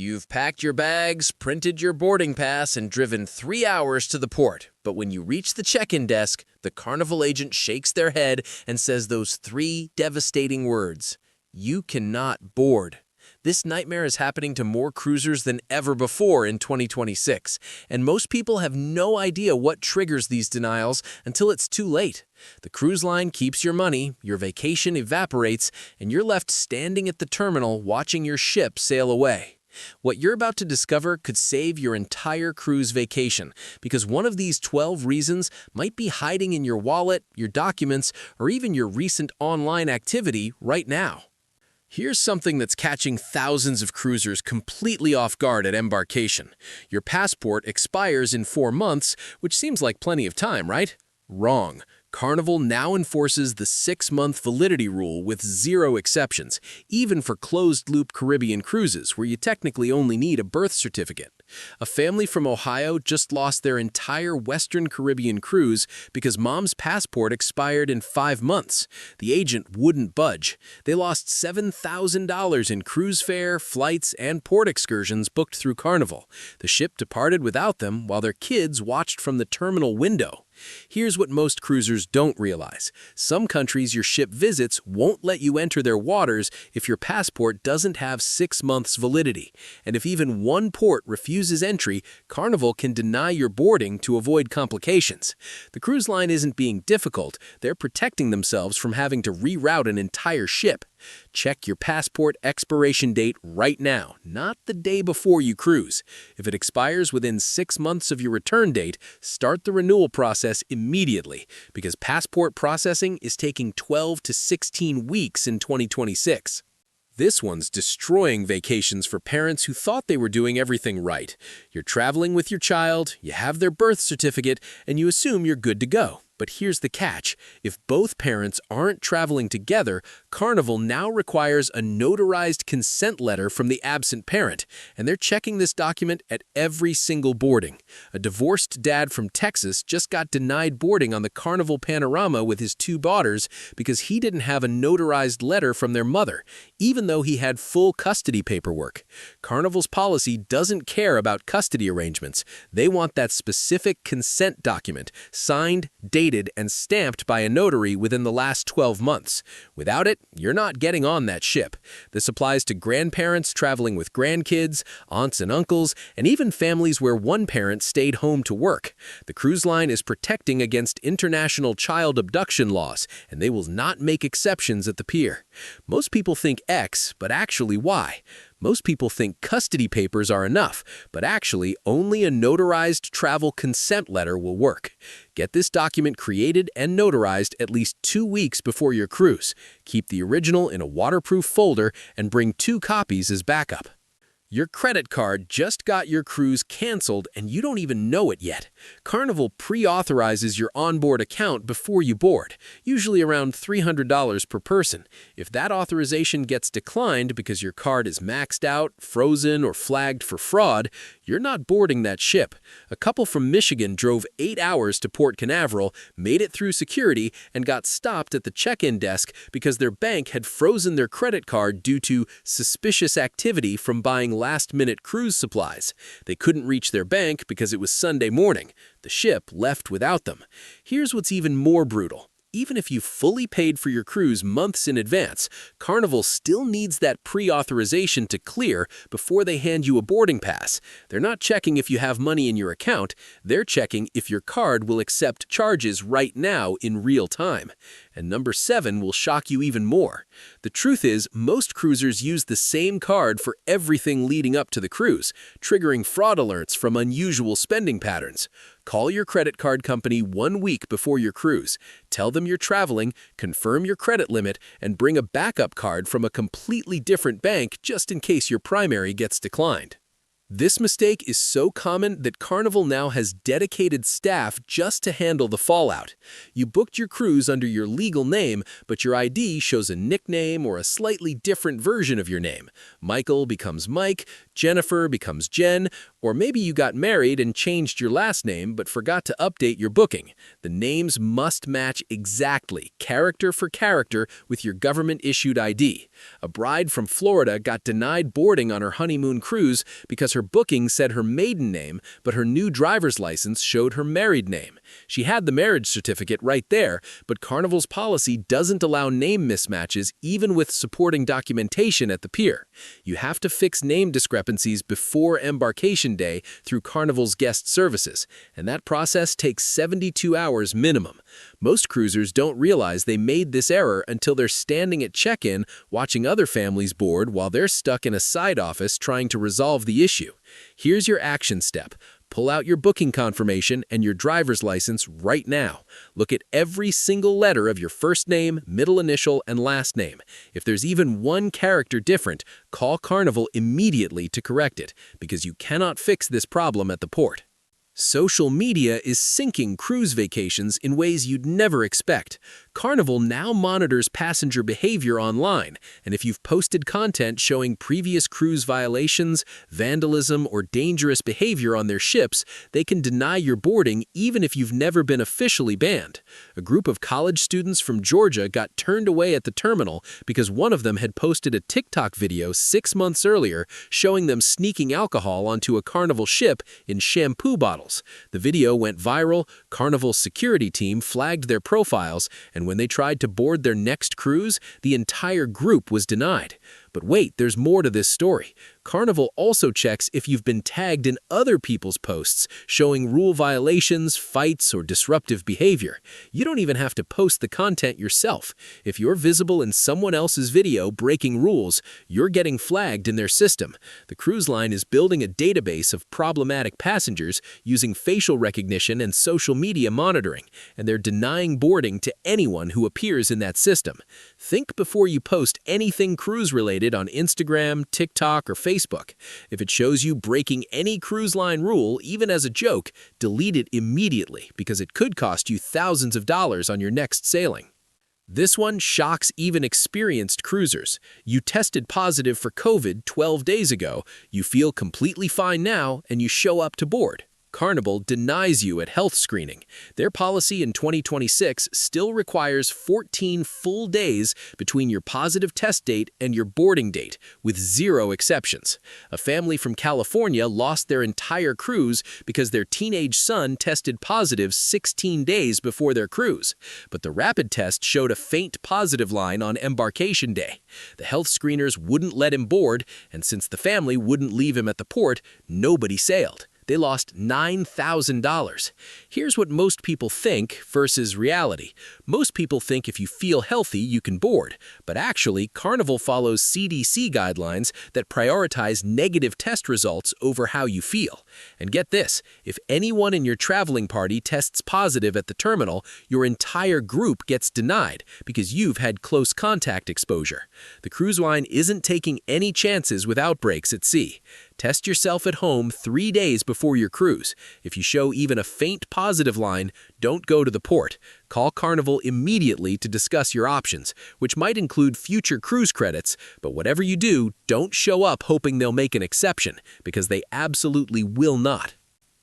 You've packed your bags, printed your boarding pass, and driven 3 hours to the port. But when you reach the check-in desk, the Carnival agent shakes their head and says those three devastating words: "You cannot board." This nightmare is happening to more cruisers than ever before in 2026, and most people have no idea what triggers these denials until it's too late. The cruise line keeps your money, your vacation evaporates, and you're left standing at the terminal watching your ship sail away. What you're about to discover could save your entire cruise vacation, because one of these 12 reasons might be hiding in your wallet, your documents, or even your recent online activity right now. Here's something that's catching thousands of cruisers completely off guard at embarkation. Your passport expires in 4 months, which seems like plenty of time, right? Wrong. Carnival now enforces the 6-month validity rule with 0 exceptions, even for closed-loop Caribbean cruises where you technically only need a birth certificate. A family from Ohio just lost their entire Western Caribbean cruise because mom's passport expired in 5 months. The agent wouldn't budge. They lost $7,000 in cruise fare, flights, and port excursions booked through Carnival. The ship departed without them while their kids watched from the terminal window. Here's what most cruisers don't realize. Some countries your ship visits won't let you enter their waters if your passport doesn't have 6 months validity. And if even one port refuses entry, Carnival can deny your boarding to avoid complications. The cruise line isn't being difficult, they're protecting themselves from having to reroute an entire ship. Check your passport expiration date right now, not the day before you cruise. If it expires within 6 months of your return date, start the renewal process immediately, because passport processing is taking 12 to 16 weeks in 2026. This one's destroying vacations for parents who thought they were doing everything right. You're traveling with your child, you have their birth certificate, and you assume you're good to go. But here's the catch. If both parents aren't traveling together, Carnival now requires a notarized consent letter from the absent parent, and they're checking this document at every single boarding. A divorced dad from Texas just got denied boarding on the Carnival Panorama with his 2 daughters because he didn't have a notarized letter from their mother, even though he had full custody paperwork. Carnival's policy doesn't care about custody arrangements. They want that specific consent document, signed, dated, and stamped by a notary within the last 12 months. Without it, you're not getting on that ship. This applies to grandparents traveling with grandkids, aunts and uncles, and even families where one parent stayed home to work. The cruise line is protecting against international child abduction laws, and they will not make exceptions at the pier. Most people think X, but actually Y. Most people think custody papers are enough, but actually only a notarized travel consent letter will work. Get this document created and notarized at least 2 weeks before your cruise. Keep the original in a waterproof folder and bring 2 copies as backup. Your credit card just got your cruise canceled and you don't even know it yet. Carnival pre-authorizes your onboard account before you board, usually around $300 per person. If that authorization gets declined because your card is maxed out, frozen, or flagged for fraud, you're not boarding that ship. A couple from Michigan drove 8 hours to Port Canaveral, made it through security, and got stopped at the check-in desk because their bank had frozen their credit card due to suspicious activity from buying last-minute cruise supplies. They couldn't reach their bank because it was Sunday morning. The ship left without them. Here's what's even more brutal. Even if you fully paid for your cruise months in advance, Carnival still needs that pre-authorization to clear before they hand you a boarding pass. They're not checking if you have money in your account, they're checking if your card will accept charges right now in real time. And number 7 will shock you even more. The truth is, most cruisers use the same card for everything leading up to the cruise, triggering fraud alerts from unusual spending patterns. Call your credit card company 1 week before your cruise. Tell them you're traveling, confirm your credit limit, and bring a backup card from a completely different bank just in case your primary gets declined. This mistake is so common that Carnival now has dedicated staff just to handle the fallout. You booked your cruise under your legal name, but your ID shows a nickname or a slightly different version of your name. Michael becomes Mike, Jennifer becomes Jen, Or maybe you got married and changed your last name but forgot to update your booking. The names must match exactly, character for character, with your government-issued ID. A bride from Florida got denied boarding on her honeymoon cruise because her booking said her maiden name, but her new driver's license showed her married name. She had the marriage certificate right there, but Carnival's policy doesn't allow name mismatches even with supporting documentation at the pier. You have to fix name discrepancies before Embarkation Day through Carnival's guest services, and that process takes 72 hours minimum. Most cruisers don't realize they made this error until they're standing at check-in watching other families board while they're stuck in a side office trying to resolve the issue. Here's your action step. Pull out your booking confirmation and your driver's license right now. Look at every single letter of your first name, middle initial, and last name. If there's even one character different, call Carnival immediately to correct it, because you cannot fix this problem at the port. Social media is sinking cruise vacations in ways you'd never expect. Carnival now monitors passenger behavior online, and if you've posted content showing previous cruise violations, vandalism, or dangerous behavior on their ships, they can deny your boarding even if you've never been officially banned. A group of college students from Georgia got turned away at the terminal because one of them had posted a TikTok video 6 months earlier showing them sneaking alcohol onto a Carnival ship in shampoo bottles. The video went viral, Carnival's security team flagged their profiles, and when they tried to board their next cruise, the entire group was denied. But wait, there's more to this story. Carnival also checks if you've been tagged in other people's posts showing rule violations, fights, or disruptive behavior. You don't even have to post the content yourself. If you're visible in someone else's video breaking rules, you're getting flagged in their system. The cruise line is building a database of problematic passengers using facial recognition and social media monitoring, and they're denying boarding to anyone who appears in that system. Think before you post anything cruise-related on Instagram, TikTok, or Facebook. If it shows you breaking any cruise line rule, even as a joke, delete it immediately because it could cost you thousands of dollars on your next sailing. This one shocks even experienced cruisers. You tested positive for COVID 12 days ago, you feel completely fine now, and you show up to board. Carnival denies you at health screening. Their policy in 2026 still requires 14 full days between your positive test date and your boarding date, with 0 exceptions. A family from California lost their entire cruise because their teenage son tested positive 16 days before their cruise. But the rapid test showed a faint positive line on Embarkation Day. The health screeners wouldn't let him board, and since the family wouldn't leave him at the port, nobody sailed. They lost $9,000. Here's what most people think versus reality. Most people think if you feel healthy, you can board. But actually, Carnival follows CDC guidelines that prioritize negative test results over how you feel. And get this, if anyone in your traveling party tests positive at the terminal, your entire group gets denied because you've had close contact exposure. The cruise line isn't taking any chances with outbreaks at sea. Test yourself at home 3 days before your cruise. If you show even a faint positive line, don't go to the port. Call Carnival immediately to discuss your options, which might include future cruise credits, but whatever you do, don't show up hoping they'll make an exception, because they absolutely will not.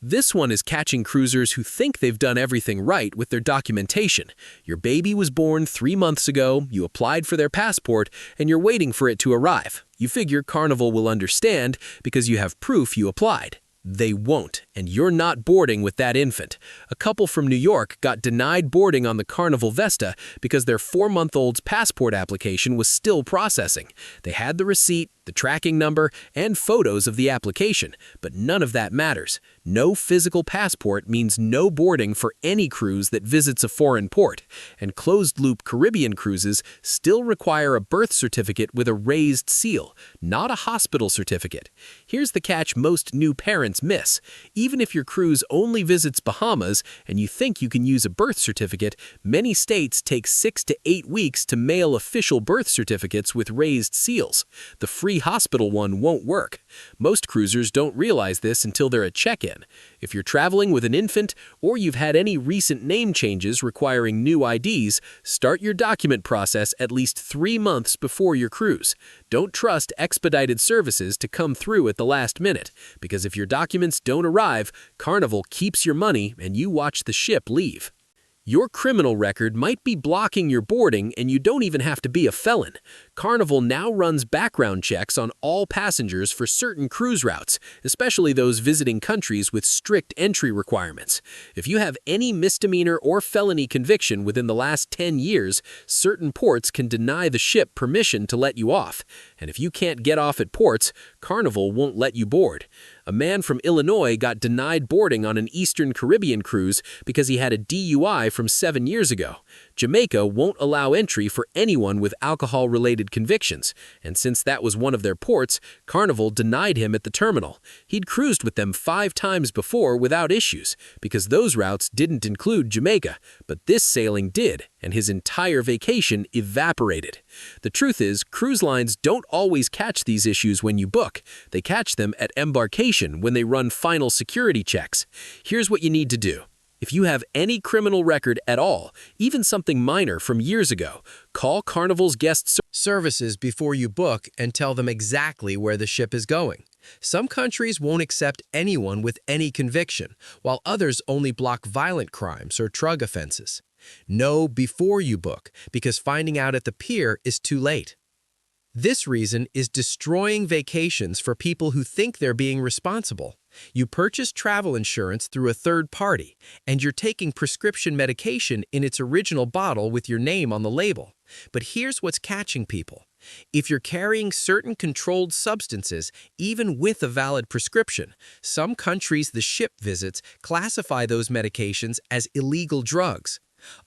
This one is catching cruisers who think they've done everything right with their documentation. Your baby was born 3 months ago, you applied for their passport, and you're waiting for it to arrive. You figure Carnival will understand because you have proof you applied. They won't, and you're not boarding with that infant. A couple from New York got denied boarding on the Carnival Vesta because their 4-month-old's passport application was still processing. They had the receipt, the tracking number, and photos of the application, but none of that matters. No physical passport means no boarding for any cruise that visits a foreign port, and closed-loop Caribbean cruises still require a birth certificate with a raised seal, not a hospital certificate. Here's the catch most new parents miss. Even if your cruise only visits Bahamas and you think you can use a birth certificate, many states take 6 to 8 weeks to mail official birth certificates with raised seals. The free pre-hospital one won't work. Most cruisers don't realize this until they're at check-in. If you're traveling with an infant or you've had any recent name changes requiring new IDs, start your document process at least 3 months before your cruise. Don't trust expedited services to come through at the last minute, because if your documents don't arrive, Carnival keeps your money and you watch the ship leave. Your criminal record might be blocking your boarding, and you don't even have to be a felon. Carnival now runs background checks on all passengers for certain cruise routes, especially those visiting countries with strict entry requirements. If you have any misdemeanor or felony conviction within the last 10 years, certain ports can deny the ship permission to let you off. And if you can't get off at ports, Carnival won't let you board. A man from Illinois got denied boarding on an Eastern Caribbean cruise because he had a DUI from 7 years ago. Jamaica won't allow entry for anyone with alcohol-related convictions, and since that was one of their ports, Carnival denied him at the terminal. He'd cruised with them 5 times before without issues, because those routes didn't include Jamaica, but this sailing did, and his entire vacation evaporated. The truth is, cruise lines don't always catch these issues when you book. They catch them at Embarkation when they run final security checks. Here's what you need to do. If you have any criminal record at all, even something minor from years ago, call Carnival's guest services before you book and tell them exactly where the ship is going. Some countries won't accept anyone with any conviction, while others only block violent crimes or drug offenses. Know before you book, because finding out at the pier is too late. This reason is destroying vacations for people who think they're being responsible. You purchase travel insurance through a third party, and you're taking prescription medication in its original bottle with your name on the label. But here's what's catching people. If you're carrying certain controlled substances, even with a valid prescription, some countries the ship visits classify those medications as illegal drugs.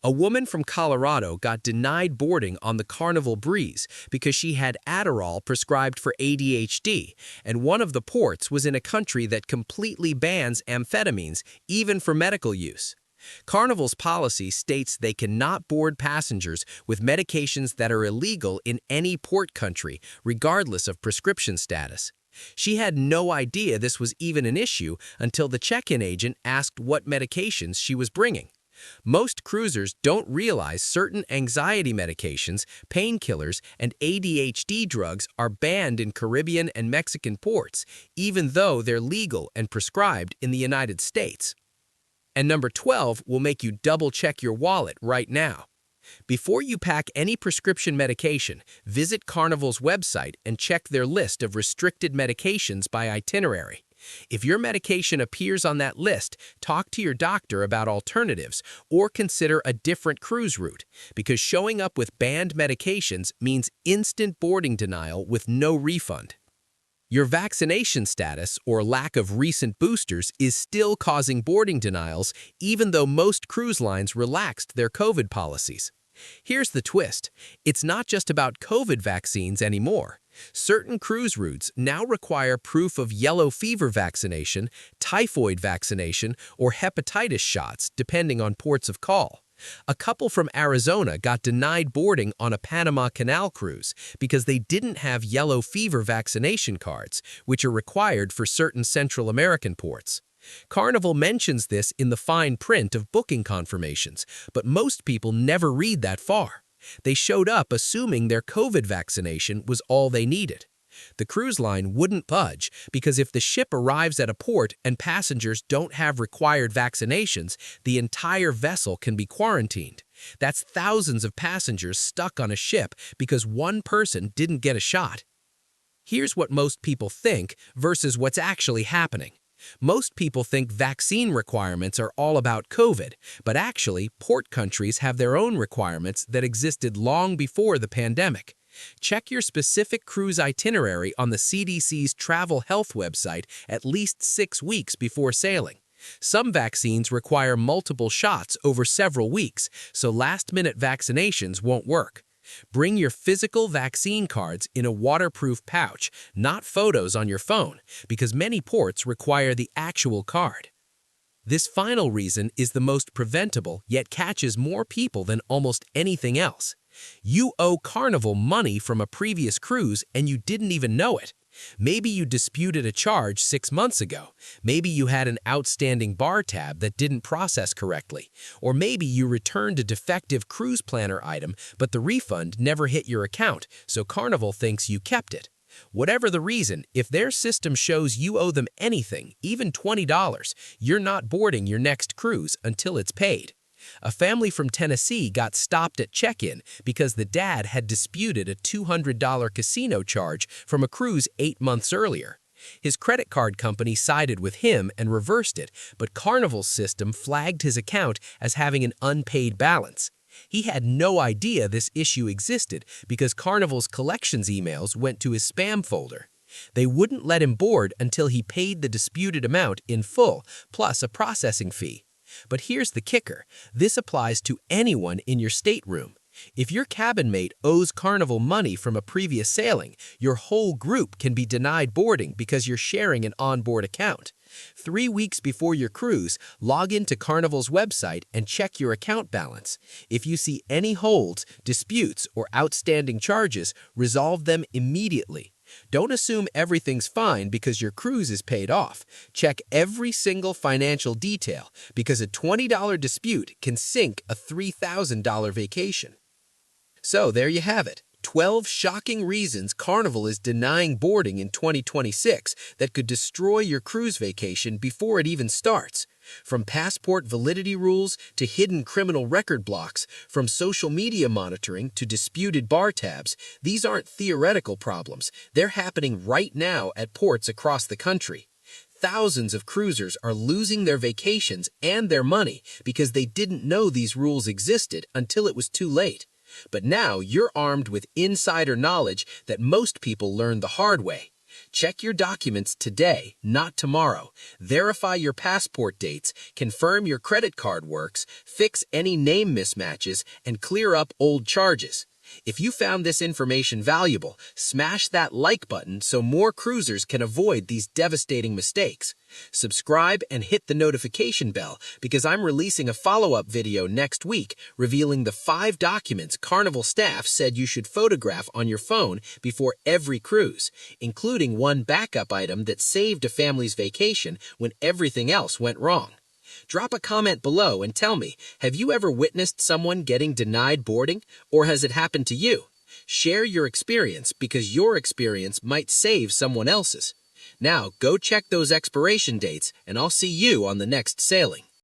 A woman from Colorado got denied boarding on the Carnival Breeze because she had Adderall prescribed for ADHD, and one of the ports was in a country that completely bans amphetamines, even for medical use. Carnival's policy states they cannot board passengers with medications that are illegal in any port country, regardless of prescription status. She had no idea this was even an issue until the check-in agent asked what medications she was bringing. Most cruisers don't realize certain anxiety medications, painkillers, and ADHD drugs are banned in Caribbean and Mexican ports, even though they're legal and prescribed in the United States. And number 12 will make you double-check your wallet right now. Before you pack any prescription medication, visit Carnival's website and check their list of restricted medications by itinerary. If your medication appears on that list, talk to your doctor about alternatives or consider a different cruise route, because showing up with banned medications means instant boarding denial with no refund. Your vaccination status or lack of recent boosters is still causing boarding denials, even though most cruise lines relaxed their COVID policies. Here's the twist. It's not just about COVID vaccines anymore. Certain cruise routes now require proof of yellow fever vaccination, typhoid vaccination, or hepatitis shots, depending on ports of call. A couple from Arizona got denied boarding on a Panama Canal cruise because they didn't have yellow fever vaccination cards, which are required for certain Central American ports. Carnival mentions this in the fine print of booking confirmations, but most people never read that far. They showed up assuming their COVID vaccination was all they needed. The cruise line wouldn't budge because if the ship arrives at a port and passengers don't have required vaccinations, the entire vessel can be quarantined. That's thousands of passengers stuck on a ship because one person didn't get a shot. Here's what most people think versus what's actually happening. Most people think vaccine requirements are all about COVID, but actually, port countries have their own requirements that existed long before the pandemic. Check your specific cruise itinerary on the CDC's travel health website at least 6 weeks before sailing. Some vaccines require multiple shots over several weeks, so last-minute vaccinations won't work. Bring your physical vaccine cards in a waterproof pouch, not photos on your phone, because many ports require the actual card. This final reason is the most preventable, yet catches more people than almost anything else. You owe Carnival money from a previous cruise and you didn't even know it. Maybe you disputed a charge 6 months ago. Maybe you had an outstanding bar tab that didn't process correctly. Or maybe you returned a defective cruise planner item, but the refund never hit your account, so Carnival thinks you kept it. Whatever the reason, if their system shows you owe them anything, even $20, you're not boarding your next cruise until it's paid. A family from Tennessee got stopped at check-in because the dad had disputed a $200 casino charge from a cruise 8 months earlier. His credit card company sided with him and reversed it, but Carnival's system flagged his account as having an unpaid balance. He had no idea this issue existed because Carnival's collections emails went to his spam folder. They wouldn't let him board until he paid the disputed amount in full, plus a processing fee. But here's the kicker. This applies to anyone in your stateroom. If your cabin mate owes Carnival money from a previous sailing, your whole group can be denied boarding because you're sharing an onboard account. 3 weeks before your cruise, log into Carnival's website and check your account balance. If you see any holds, disputes, or outstanding charges, resolve them immediately. Don't assume everything's fine because your cruise is paid off. Check every single financial detail because a $20 dispute can sink a $3,000 vacation. So there you have it. 12 shocking reasons Carnival is denying boarding in 2026 that could destroy your cruise vacation before it even starts. From passport validity rules to hidden criminal record blocks, from social media monitoring to disputed bar tabs, these aren't theoretical problems. They're happening right now at ports across the country. Thousands of cruisers are losing their vacations and their money because they didn't know these rules existed until it was too late. But now you're armed with insider knowledge that most people learn the hard way. Check your documents today, not tomorrow. Verify your passport dates, confirm your credit card works, fix any name mismatches, and clear up old charges. If you found this information valuable, smash that like button so more cruisers can avoid these devastating mistakes. Subscribe and hit the notification bell because I'm releasing a follow-up video next week revealing the 5 documents Carnival staff said you should photograph on your phone before every cruise, including one backup item that saved a family's vacation when everything else went wrong. Drop a comment below and tell me, have you ever witnessed someone getting denied boarding, or has it happened to you? Share your experience because your experience might save someone else's. Now go check those expiration dates and I'll see you on the next sailing.